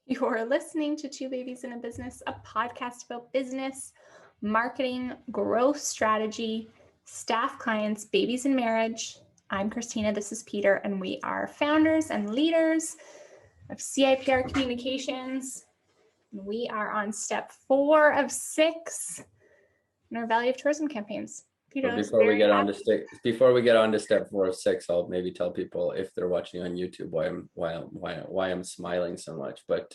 You're listening to Two Babies in a Business, a podcast about business, marketing, growth strategy, staff, clients, babies, and marriage. I'm Christina, this is Peter, and we are founders and leaders of CIPR Communications. We are on step 4 of 6 in our Valley of Tourism campaigns. Peter, before we get on to step 4 of 6, I'll maybe tell people if they're watching on YouTube why I'm smiling so much. But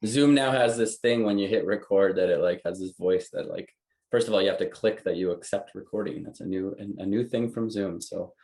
Zoom now has this thing when you hit record that it like has this voice that like, first of all, you have to click that you accept recording. That's a new thing from Zoom. So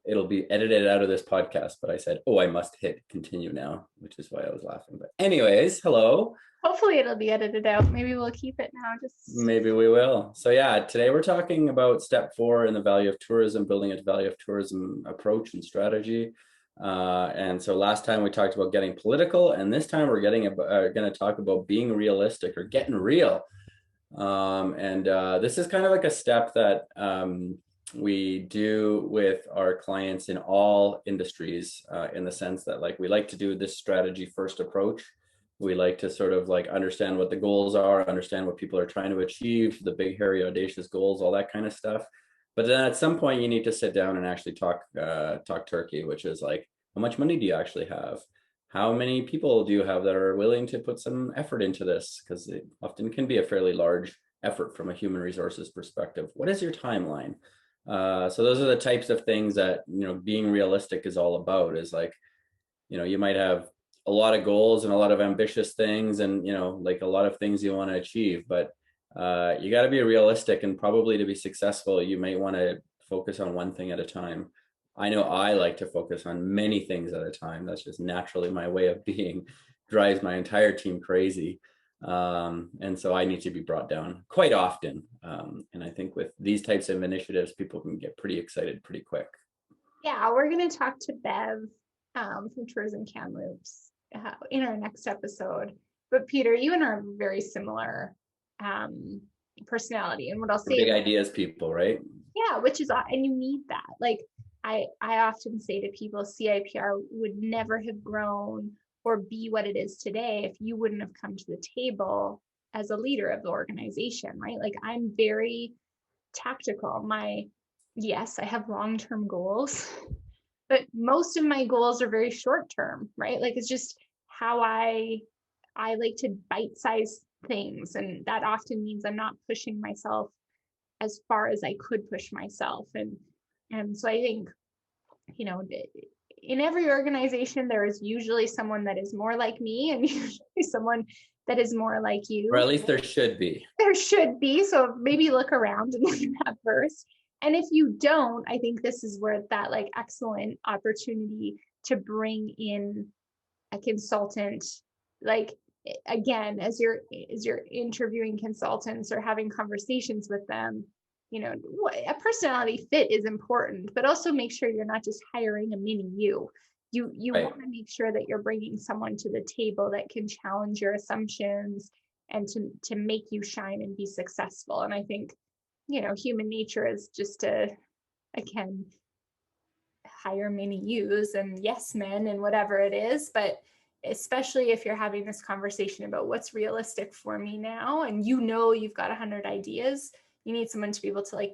it'll be edited out of this podcast. But I said, I must hit continue now, which is why I was laughing. But anyways, hello. Hopefully it'll be edited out. Maybe we'll keep it now. Maybe we will. So yeah, today we're talking about step 4 in the Valley of Tourism, building a Valley of Tourism approach and strategy. And so last time we talked about getting political, and this time we're going to talk about being realistic or getting real. This is kind of like a step that we do with our clients in all industries, in the sense that like we like to do this strategy first approach. We like to sort of like understand what the goals are, understand what people are trying to achieve, the big, hairy, audacious goals, all that kind of stuff. But then at some point you need to sit down and actually talk turkey, which is like, how much money do you actually have? How many people do you have that are willing to put some effort into this? Because it often can be a fairly large effort from a human resources perspective. What is your timeline? So those are the types of things that, being realistic is all about, is like, you might have a lot of goals and a lot of ambitious things and, like a lot of things you want to achieve, but you got to be realistic, and probably to be successful, you might want to focus on one thing at a time. I know I like to focus on many things at a time. That's just naturally my way of being, drives my entire team crazy. And so I need to be brought down quite often. And I think with these types of initiatives, people can get pretty excited pretty quick. Yeah, we're going to talk to Bev from Tourism Kamloops in our next episode. But Peter, you and I are very similar personality, and what I'll say, big ideas people, right? Yeah, which is, and you need that. Like I often say to people, CIPR would never have grown or be what it is today if you wouldn't have come to the table as a leader of the organization, right? Like I'm very tactical. Yes, I have long-term goals, but most of my goals are very short-term, right? Like it's just how I like to bite-size things, and that often means I'm not pushing myself as far as I could push myself. And so I think, in every organization, there is usually someone that is more like me and usually someone that is more like you. Or at least there should be. There should be. So maybe look around and look at that first. And if you don't, I think this is where that like excellent opportunity to bring in a consultant, like again, as you're interviewing consultants or having conversations with them, a personality fit is important, but also make sure you're not just hiring a mini you. You right. Want to make sure that you're bringing someone to the table that can challenge your assumptions and to make you shine and be successful. And I think, human nature is just to, again, hire mini yous and yes men and whatever it is, but especially if you're having this conversation about what's realistic for me now, and you've got 100 ideas, you need someone to be able to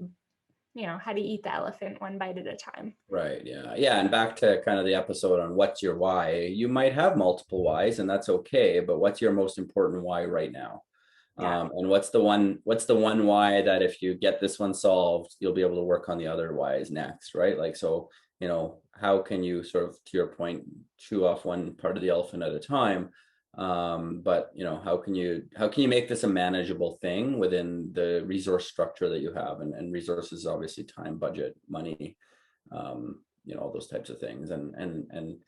how to eat the elephant one bite at a time. Right. Yeah. And back to kind of the episode on what's your why. You might have multiple whys, and that's okay, but what's your most important why right now? Yeah. And what's the one why that if you get this one solved, you'll be able to work on the other whys next, right? Like, so, how can you sort of, to your point, chew off one part of the elephant at a time? But how can you make this a manageable thing within the resource structure that you have, and resources, obviously time, budget, money, all those types of things. And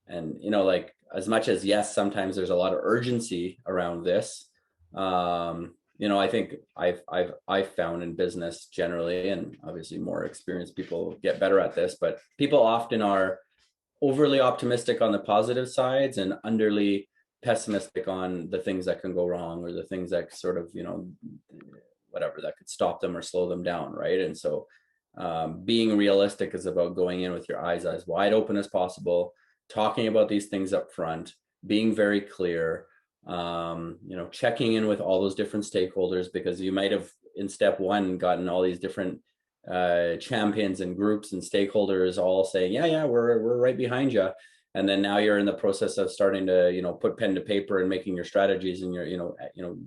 like, as much as, yes, sometimes there's a lot of urgency around this, I think I've found in business generally, and obviously more experienced people get better at this, but people often are overly optimistic on the positive sides and underly pessimistic on the things that can go wrong, or the things that sort of, whatever, that could stop them or slow them down, right? And so being realistic is about going in with your eyes as wide open as possible, talking about these things up front, being very clear, checking in with all those different stakeholders, because you might have in step one gotten all these different champions and groups and stakeholders all saying, yeah, we're right behind you. And then now you're in the process of starting to, put pen to paper and making your strategies, and you're,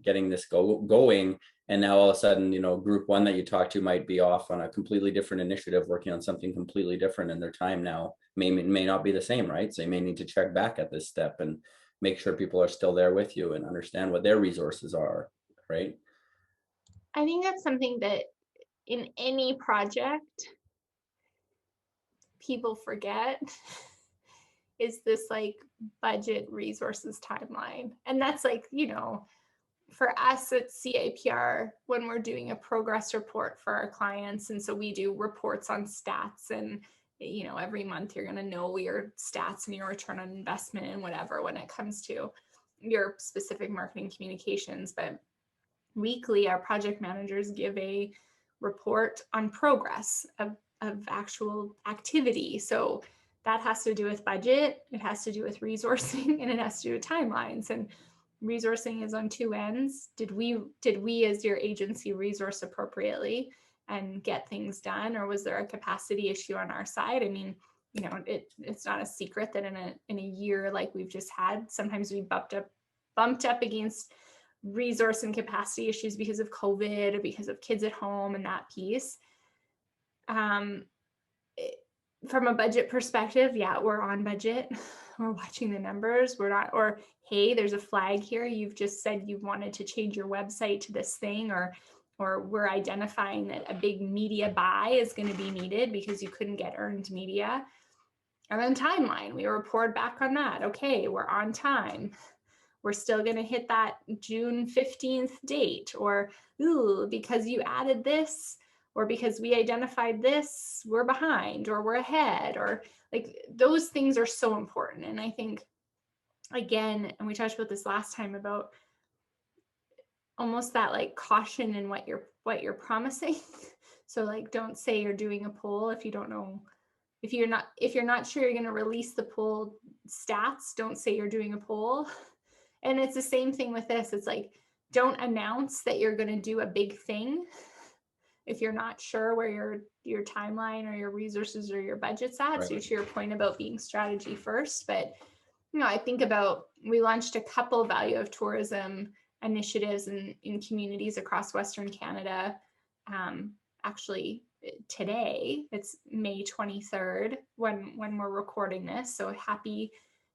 getting this going. And now all of a sudden, group one that you talk to might be off on a completely different initiative, working on something completely different, and their time now may not be the same, right? So you may need to check back at this step and make sure people are still there with you and understand what their resources are, right? I think that's something that in any project people forget is this like budget, resources, timeline. And that's like, for us at CAPR, when we're doing a progress report for our clients, and so we do reports on stats, and every month you're going to know your stats and your return on investment and whatever when it comes to your specific marketing communications. But weekly, our project managers give a report on progress of actual activity. So that has to do with budget, it has to do with resourcing, and it has to do with timelines. And resourcing is on two ends. Did we as your agency resource appropriately and get things done, or was there a capacity issue on our side? I mean, it's not a secret that in a year like we've just had, sometimes we bumped up against resource and capacity issues because of COVID or because of kids at home and that piece. From a budget perspective, yeah, we're on budget. We're watching the numbers. We're not, or hey, there's a flag here. You've just said you wanted to change your website to this thing, or we're identifying that a big media buy is going to be needed because you couldn't get earned media. And then timeline, we report back on that. Okay, we're on time. We're still going to hit that June 15th date, or because you added this, or because we identified this, we're behind, or we're ahead, or like those things are so important. And I think, again, and we talked about this last time about almost that like caution in what you're promising. So like, don't say you're doing a poll if you don't know, if you're not sure you're going to release the poll stats, don't say you're doing a poll. And it's the same thing with this. It's like, don't announce that you're going to do a big thing if you're not sure where your timeline or your resources or your budget's at. Right. So to your point about being strategy first, but I think about, we launched a couple value of tourism initiatives in communities across Western Canada. Actually today, it's May 23rd when we're recording this. So happy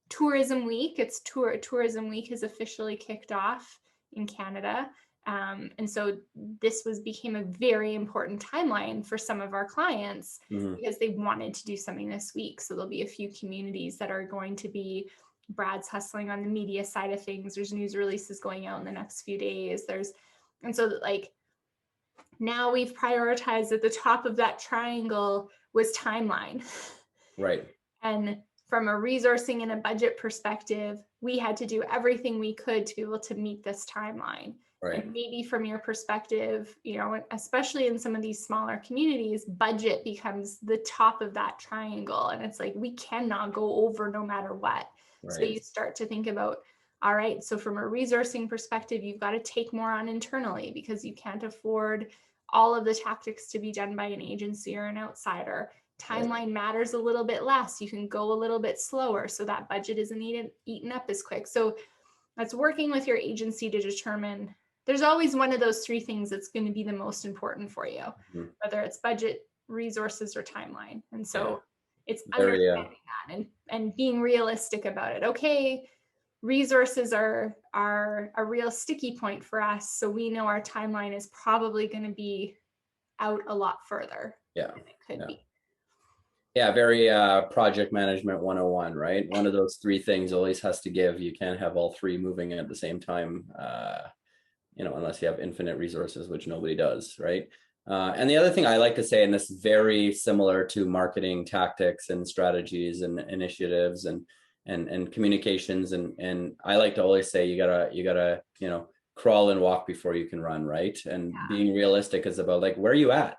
Tourism Week. It's Tourism Week has officially kicked off in Canada. And so this became a very important timeline for some of our clients, because they wanted to do something this week. So there'll be a few communities that are going to be, Brad's hustling on the media side of things. There's news releases going out in the next few days. And so like now we've prioritized at the top of that triangle was timeline. Right. And from a resourcing and a budget perspective, we had to do everything we could to be able to meet this timeline. Right. And maybe from your perspective, especially in some of these smaller communities, budget becomes the top of that triangle. And it's like, we cannot go over no matter what. Right. So you start to think about, all right, so from a resourcing perspective, you've got to take more on internally because you can't afford all of the tactics to be done by an agency or an outsider. Timeline matters a little bit less. You can go a little bit slower so that budget isn't eaten up as quick. So that's working with your agency to determine. There's always one of those three things that's going to be the most important for you, whether it's budget, resources, or timeline. And so it's understanding that and being realistic about it. Okay, resources are a real sticky point for us. So we know our timeline is probably going to be out a lot further than it could be. Yeah, very project management 101, right? One of those three things always has to give. You can't have all three moving at the same time, unless you have infinite resources, which nobody does, right? And the other thing I like to say, and this is very similar to marketing tactics and strategies and initiatives and and communications. And I like to always say, you gotta, crawl and walk before you can run, right? And being realistic is about like, where are you at?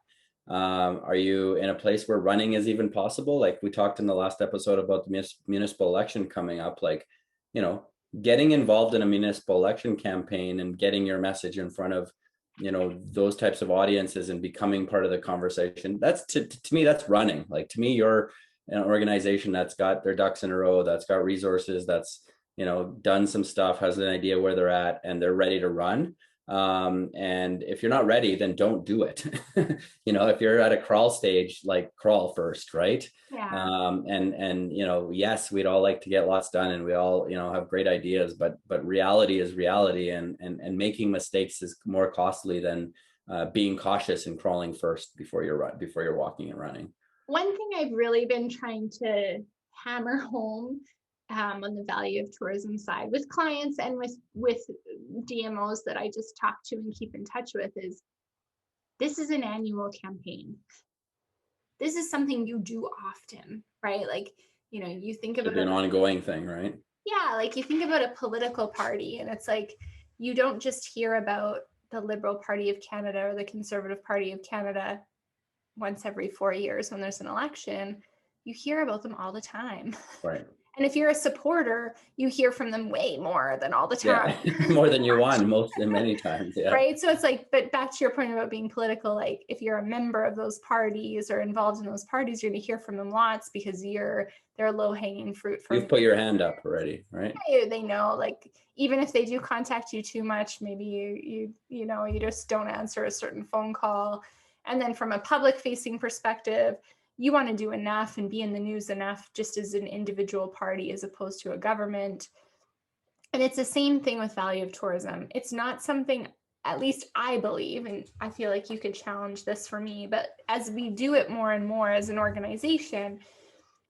Are you in a place where running is even possible? Like we talked in the last episode about the municipal election coming up, like, getting involved in a municipal election campaign and getting your message in front of, those types of audiences and becoming part of the conversation. That's to me, that's running. Like, to me, you're an organization that's got their ducks in a row, that's got resources, that's, done some stuff, has an idea where they're at, and they're ready to run. And if you're not ready, then don't do it. If you're at a crawl stage, like, crawl first, right? Yeah. And yes, we'd all like to get lots done, and we all, have great ideas, but reality is reality, and making mistakes is more costly than being cautious and crawling first before you're walking and running. One thing I've really been trying to hammer home on the value of tourism side with clients and with DMOs that I just talk to and keep in touch with is, this is an annual campaign. This is something you do often, right? Like, you think Should about be an ongoing thing, right? yeah, like you think about a political party, and it's like, you don't just hear about the Liberal Party of Canada or the Conservative Party of Canada once every 4 years when there's an election. You hear about them all the time. Right. And if you're a supporter, you hear from them way more than all the time. Yeah. More than you want, many times. Yeah. Right. So it's like, but back to your point about being political, like if you're a member of those parties or involved in those parties, you're going to hear from them lots because they're low hanging fruit. You've put your hand up already, right? They know, like, even if they do contact you too much, maybe you just don't answer a certain phone call. And then from a public facing perspective, you want to do enough and be in the news enough just as an individual party as opposed to a government. And it's the same thing with value of tourism. It's not something, at least I believe, and I feel like you could challenge this for me, but as we do it more and more as an organization,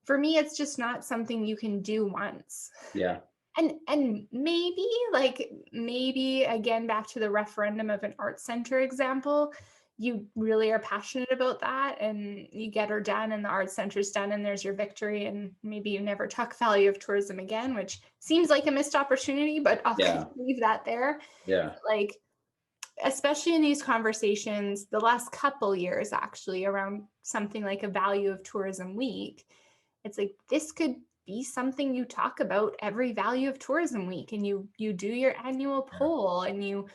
for me, it's just not something you can do once. Yeah. And maybe again, back to the referendum of an art center example, you really are passionate about that and you get her done and the art center's done and there's your victory, and maybe you never talk value of tourism again, which seems like a missed opportunity, but I'll leave that there. Yeah. Like, especially in these conversations the last couple years, actually, around something like a value of tourism week, it's like, this could be something you talk about every value of tourism week, and you do your annual poll, and you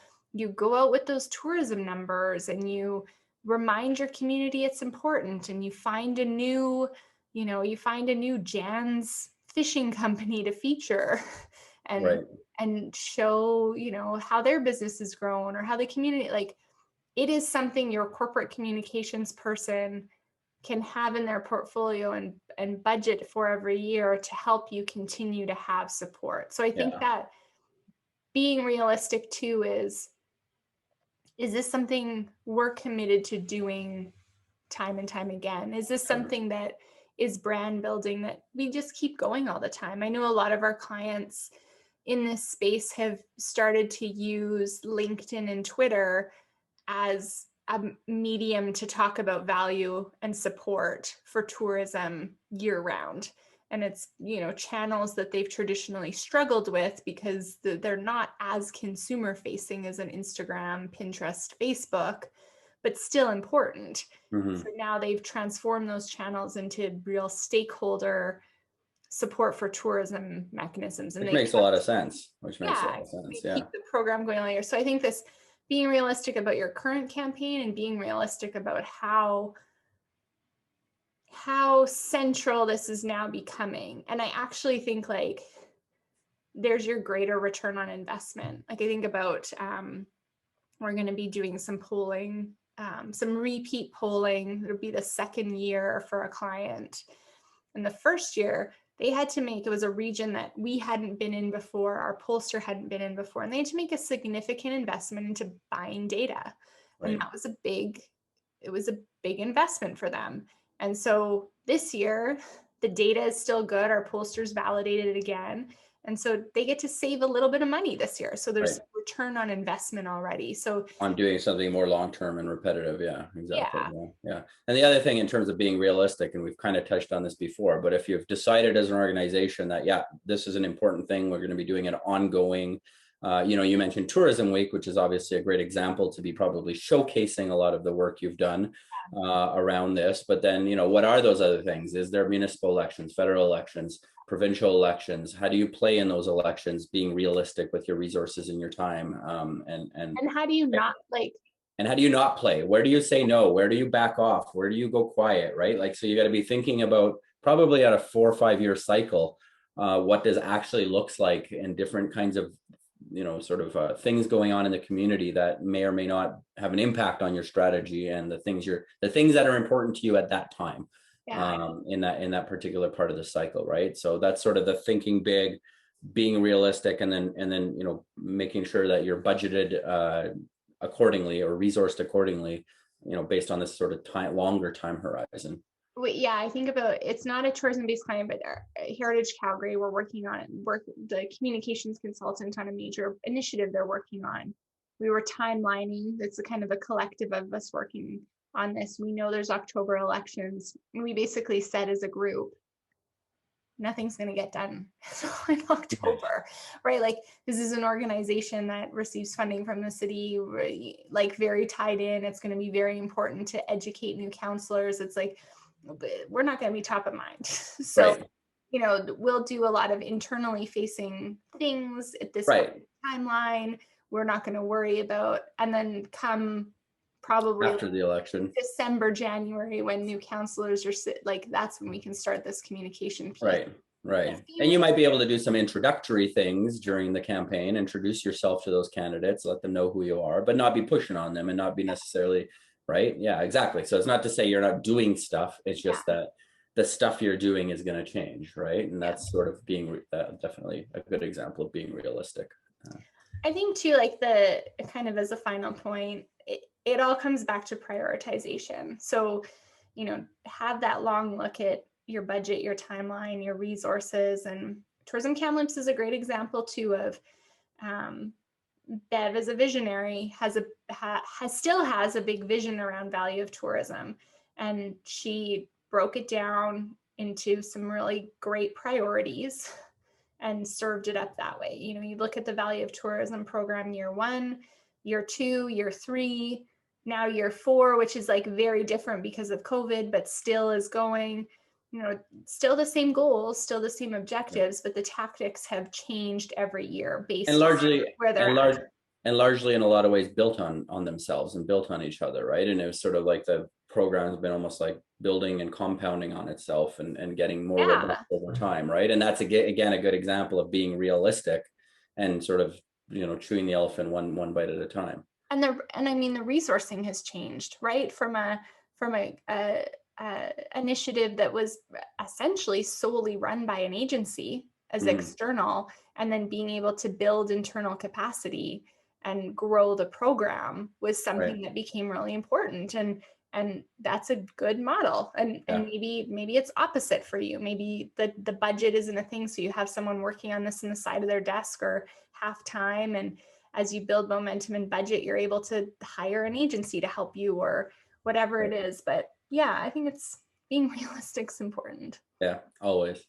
go out with those tourism numbers, and you remind your community it's important, and you find a new Jan's fishing company to feature and show, how their business has grown or how the community, like, it is something your corporate communications person can have in their portfolio and budget for every year to help you continue to have support. So I think that being realistic too is this something we're committed to doing time and time again? Is this something that is brand building that we just keep going all the time? I know a lot of our clients in this space have started to use LinkedIn and Twitter as a medium to talk about value and support for tourism year round. And it's, channels that they've traditionally struggled with because they're not as consumer facing as an Instagram, Pinterest, Facebook, but still important. Mm-hmm. So now they've transformed those channels into real stakeholder support for tourism mechanisms. And Which makes a lot of sense. Keep the program going all year. So I think this, being realistic about your current campaign and being realistic about how central this is now becoming. And I actually think, like, there's your greater return on investment. Like, I think about, we're going to be doing some polling, some repeat polling. It'll be the second year for a client. And the first year, they had to make, it was a region that we hadn't been in before, our pollster hadn't been in before, and they had to make a significant investment into buying data. Right. And that was a big investment for them. And so this year, the data is still good. Our pollsters validated it again. And so they get to save a little bit of money this year. So there's Right. return on investment already. So On doing something more long-term and repetitive. Yeah, exactly. yeah, Yeah. And the other thing in terms of being realistic, and we've kind of touched on this before, but if you've decided as an organization that, yeah, this is an important thing, we're going to be doing it ongoing. You mentioned Tourism Week, which is obviously a great example to be probably showcasing a lot of the work you've done around this. But then, what are those other things? Is there municipal elections, federal elections, provincial elections? How do you play in those elections, being realistic with your resources and your time? and how do you not like, And how do you not play? Where do you say no? Where do you back off? Where do you go quiet? Right? Like, so you got to be thinking about probably at a 4 or 5 year cycle, what does actually looks like in different kinds of, sort of things going on in the community that may or may not have an impact on your strategy and the things that are important to you at that time, yeah, in that particular part of the cycle. Right. So that's sort of the thinking big, being realistic, and then making sure that you're budgeted accordingly or resourced accordingly, based on this sort of longer time horizon. wait, yeah, I think about it's not a tourism-based client, but Heritage Calgary, we're working on the communications consultant on a major initiative they're working on. We were timelining. It's a kind of a collective of us working on this. We know there's October elections. We basically said as a group, nothing's going to get done in October, right? Like this is an organization that receives funding from the city, like very tied in. It's going to be very important to educate new counselors. It's like, we're not going to be top of mind. So, Right. We'll do a lot of internally facing things at this Right. timeline. We're not going to worry about, and then come probably After the election. December, January, when new counselors are like, that's when we can start this communication piece. Right. Right. And you might be able to do some introductory things during the campaign, introduce yourself to those candidates, let them know who you are, but not be pushing on them and not be necessarily right. Yeah, exactly. So it's not to say you're not doing stuff. It's just that the stuff you're doing is going to change. Right. And that's sort of being definitely a good example of being realistic. I think too, like the kind of as a final point, it all comes back to prioritization. So, have that long look at your budget, your timeline, your resources. And Tourism Kamloops is a great example too of Bev as a visionary still has a big vision around value of tourism. And she broke it down into some really great priorities and served it up that way. You look at the value of tourism program year 1, year 2, year 3, now year 4, which is like very different because of COVID, but still is going, still the same goals, still the same objectives, but the tactics have changed every year based and largely on where they're at. And largely in a lot of ways built on themselves and built on each other, right? And it was sort of like the program has been almost like building and compounding on itself and getting more robust over time, right? And that's again a good example of being realistic and sort of chewing the elephant one bite at a time. And I mean the resourcing has changed, right? From a initiative that was essentially solely run by an agency as external, and then being able to build internal capacity and grow the program was something that became really important. And that's a good model. And maybe it's opposite for you. Maybe the budget isn't a thing. So you have someone working on this on the side of their desk or half time. And as you build momentum and budget, you're able to hire an agency to help you or whatever it is. But yeah, I think it's being realistic is important. Yeah, always.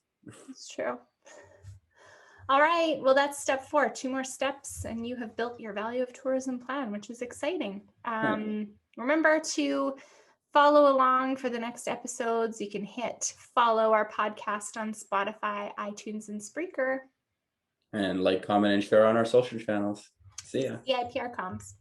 It's true. All right. Well, that's step 4, 2 more steps, and you have built your value of tourism plan, which is exciting. Remember to follow along for the next episodes. You can hit follow our podcast on Spotify, iTunes, and Spreaker. And like, comment, and share on our social channels. See ya. CIPR comms.